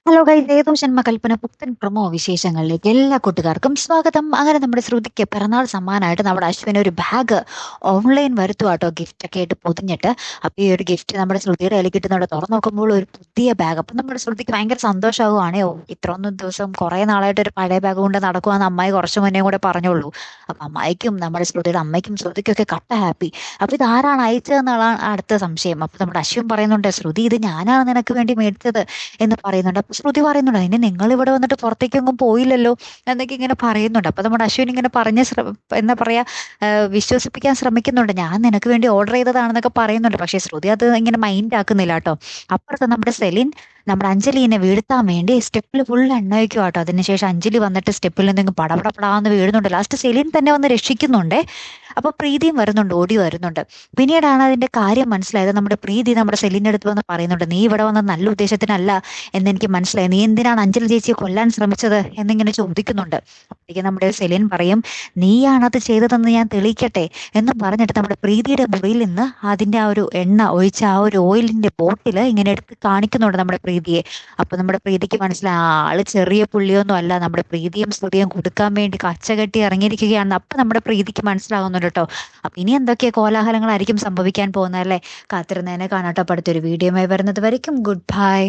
Hello guys, ഏതോ ജന്മകൽപ്പന പുത്തൻ promo വിശേഷങ്ങളിലേക്ക് എല്ലാ കൂട്ടുകാർക്കും സ്വാഗതം. അങ്ങനെ നമ്മുടെ ശ്രുതിക്ക് പിറന്നാൾ സമ്മാനമായിട്ട് നമ്മുടെ അശ്വിന് ഒരു ബാഗ് ഓൺലൈൻ വരുത്തുവാട്ടോ, ഗിഫ്റ്റ് ഒക്കെ ആയിട്ട് പൊതിഞ്ഞിട്ട്. അപ്പൊ ഈ ഒരു ഗിഫ്റ്റ് നമ്മുടെ ശ്രുതിയുടെ കയ്യിൽ കിട്ടുന്നുണ്ട്. തുറന്നു നോക്കുമ്പോൾ ഒരു പുതിയ ബാഗ്. അപ്പൊ നമ്മുടെ ശ്രുതിക്ക് ഭയങ്കര സന്തോഷമാകുവാണേ. ഇത്രയൊന്നും ദിവസം കുറെ നാളായിട്ട് ഒരു പഴയ ബാഗ് കൊണ്ട് നടക്കുവാന്ന് അമ്മായി കുറച്ചു മുന്നേ കൂടെ പറഞ്ഞോളൂ. അപ്പൊ അമ്മായിക്കും നമ്മുടെ ശ്രുതിയുടെ അമ്മയ്ക്കും ശ്രുതിക്കൊക്കെ കട്ട ഹാപ്പി. അപ്പൊ ഇത് ആരാണ് അയച്ചതെന്നുള്ളതാണ് അടുത്ത സംശയം. അപ്പൊ നമ്മുടെ അശ്വിൻ പറയുന്നുണ്ട്, ശ്രുതി ഇത് ഞാനാണ് നിനക്ക് വേണ്ടി മേടിച്ചത് എന്ന് പറയുന്നുണ്ട്. അപ്പൊ ശ്രുതി പറയുന്നുണ്ട്, അതിന് നിങ്ങൾ ഇവിടെ വന്നിട്ട് പുറത്തേക്കൊന്നും പോയില്ലല്ലോ എന്നൊക്കെ ഇങ്ങനെ പറയുന്നുണ്ട്. അപ്പൊ നമ്മുടെ അശ്വിൻ ഇങ്ങനെ പറഞ്ഞ് എന്താ പറയാ, വിശ്വസിപ്പിക്കാൻ ശ്രമിക്കുന്നുണ്ട്, ഞാൻ നിനക്ക് വേണ്ടി ഓർഡർ ചെയ്തതാണെന്നൊക്കെ പറയുന്നുണ്ട്. പക്ഷെ ശ്രുതി അത് ഇങ്ങനെ മൈൻഡ് ആക്കുന്നില്ല കേട്ടോ. അപ്പുറത്ത് നമ്മുടെ സെലിൻ നമ്മുടെ അഞ്ജലിനെ വീഴ്ത്താൻ വേണ്ടി സ്റ്റെപ്പിൽ ഫുൾ എണ്ണ വയ്ക്കും കേട്ടോ. അതിനുശേഷം അഞ്ജലി വന്നിട്ട് സ്റ്റെപ്പിൽ നിന്നെങ്കിൽ പടപടപടാന്ന് വീഴുന്നുണ്ട്. ലാസ്റ്റ് സെലിൻ തന്നെ വന്ന് രക്ഷിക്കുന്നുണ്ടേ. അപ്പൊ പ്രീതിയും വരുന്നുണ്ട്, ഓടി വരുന്നുണ്ട്. പിന്നീടാണ് അതിന്റെ കാര്യം മനസ്സിലായത്. നമ്മുടെ പ്രീതി നമ്മുടെ സെലിന്റെ അടുത്ത് വന്ന് പറയുന്നുണ്ട്, നീ ഇവിടെ വന്നത് നല്ല ഉദ്ദേശത്തിനല്ല എന്നെനിക്ക് മനസ്സിലായി. നീ എന്തിനാണ് അഞ്ജലി ചേച്ചിയെ കൊല്ലാൻ ശ്രമിച്ചത് എന്നിങ്ങനെ ചോദിക്കുന്നുണ്ട്. അപ്പോഴേക്കും നമ്മുടെ സെലിൻ പറയും, നീയാണത് ചെയ്തതെന്ന് ഞാൻ തെളിയിക്കട്ടെ എന്നും പറഞ്ഞിട്ട് നമ്മുടെ പ്രീതിയുടെ മുറിയിൽ നിന്ന് അതിന്റെ ആ ഒരു എണ്ണ ഒഴിച്ച ആ ഒരു ഓയിലിന്റെ ബോട്ടിൽ ഇങ്ങനെ എടുത്ത് കാണിക്കുന്നുണ്ട് നമ്മുടെ പ്രീതിയെ. അപ്പൊ നമ്മുടെ പ്രീതിക്ക് മനസ്സിലായി, ആള് ചെറിയ പുള്ളിയൊന്നും അല്ല, നമ്മുടെ പ്രീതിയും സ്തുതിയും കൊടുക്കാൻ വേണ്ടി കച്ചകെട്ടി ഇറങ്ങിയിരിക്കുകയാണെന്ന് അപ്പൊ നമ്മുടെ പ്രീതിക്ക് മനസ്സിലാകുന്നുണ്ട് കേട്ടോ. അപ്പൊ ഇനി എന്തൊക്കെ കോലാഹലങ്ങളായിരിക്കും സംഭവിക്കാൻ പോകുന്നതല്ലേ? കാത്തിരുന്നതിനെ കാണാട്ടോ. അടുത്തൊരു വീഡിയോയുമായി വരുന്നത് വരയ്ക്കും ഗുഡ് ബൈ.